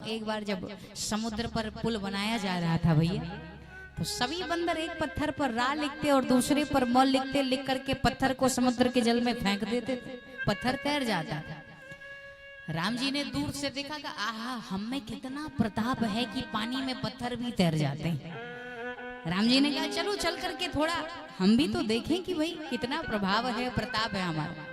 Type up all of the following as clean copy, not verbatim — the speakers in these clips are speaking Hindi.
एक बार जब समुद्र पर पुल बनाया जा रहा था भैया, तो सभी बंदर एक पत्थर पर रा लिखते और दूसरे पर म लिखते, लिख करके पत्थर को समुद्र के जल में फेंक देते थे, पत्थर तैर जाता था। राम जी ने दूर से देखा कि आहा, हम में कितना प्रताप है कि पानी में पत्थर भी तैर जाते हैं। राम जी ने कहा चलो चल करके थोड़ा हम भी तो देखें कि भाई कितना प्रभाव है, प्रताप है हमारा।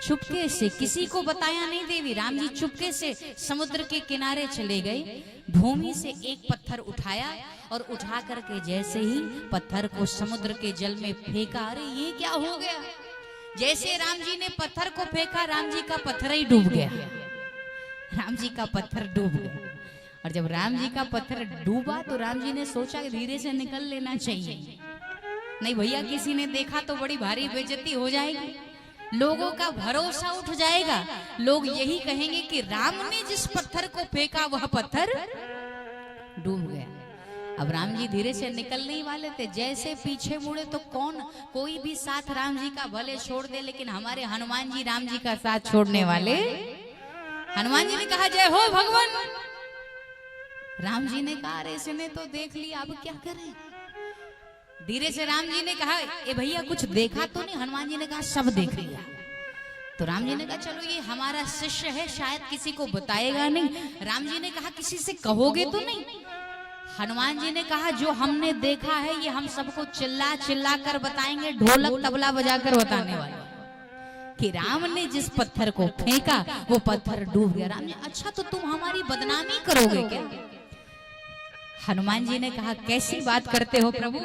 चुपके से, किसी को बताया नहीं देवी, राम जी चुपके से समुद्र के किनारे चले गए, भूमि से एक पत्थर उठाया और उठा करके जैसे ही पत्थर को समुद्र के जल में फेंका, अरे ये क्या हो गया? जैसे राम जी ने पत्थर को फेंका, राम जी का पत्थर ही डूब गया। राम जी का पत्थर डूब गया। और जब राम जी का पत्थर डूबा तो राम जी ने सोचा कि धीरे से निकल लेना चाहिए, नहीं भैया किसी ने देखा तो बड़ी भारी बेइज्जती हो जाएगी, लोगों का भरोसा उठ जाएगा, लोग यही कहेंगे कि राम ने जिस पत्थर को फेंका वह पत्थर डूब गया। अब राम जी धीरे से निकलने ही वाले थे, जैसे पीछे मुड़े तो कोई भी साथ राम जी का भले छोड़ दे, लेकिन हमारे हनुमान जी राम जी का साथ छोड़ने वाले। हनुमान जी ने कहा जय हो भगवान। राम जी ने कहा अरे इसने तो देख लिया, अब क्या करें? धीरे से राम जी ने कहा ए भैया कुछ देखा तो नहीं? हनुमान जी ने कहा सब देख लिया। तो राम जी ने कहा चलो ये हमारा शिष्य है, शायद किसी को बताएगा नहीं। राम जी ने कहा किसी से कहोगे तो नहीं? हनुमान जी ने कहा जो हमने देखा है ये हम सबको चिल्ला चिल्ला कर बताएंगे, ढोलक तबला बजाकर बताने वाले कि राम ने जिस पत्थर को फेंका वो पत्थर डूब गया। राम जी अच्छा तो तुम हमारी बदनामी करोगे क्या? हनुमान जी ने कहा कैसी बात करते हो प्रभु,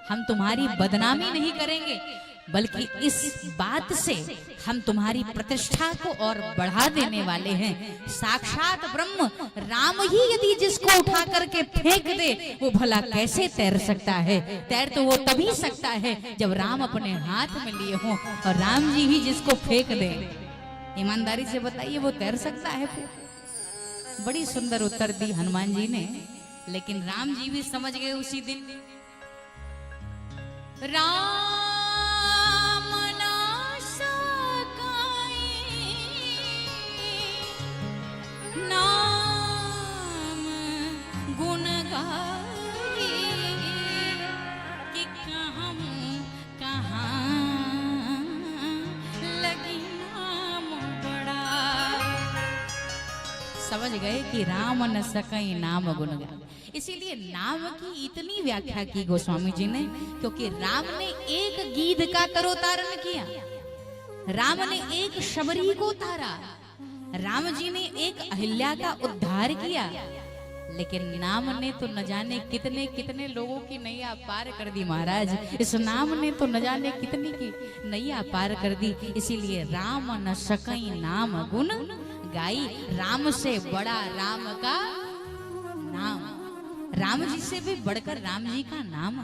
हम तुम्हारी बदनामी नहीं करेंगे, बल्कि इस बात से हम तुम्हारी प्रतिष्ठा को और बढ़ा देने वाले हैं। साक्षात ब्रह्म राम ही यदि जिसको उठा करके फेंक दे वो भला कैसे तैर सकता है? तैर तो वो तभी सकता है जब राम अपने हाथ में लिए हों, और राम जी ही जिसको फेंक दे, ईमानदारी से बताइए वो तैर सकता है? बड़ी सुंदर उत्तर दी हनुमान जी ने, लेकिन राम जी भी समझ गए उसी दिन। राम ना सकाई नाम गुण गाई, कि कहाँ लगी नाम बड़ा। समझ गए कि राम न सकई नाम गुण गाई। इसीलिए नाम की इतनी व्याख्या की गोस्वामी जी ने, क्योंकि राम ने एक गीध का तरोतारण किया, राम ने एक शबरी को उतारा, राम जी ने एक अहिल्या का उद्धार किया, लेकिन नाम ने तो न जाने कितने कितने लोगों की नैया पार कर दी महाराज। इस नाम ने तो न जाने कितनी की नैया पार कर दी। इसीलिए राम न सकई नाम गुण गाई, राम से बड़ा राम का नाम, राम जी से भी बढ़कर राम जी का नाम।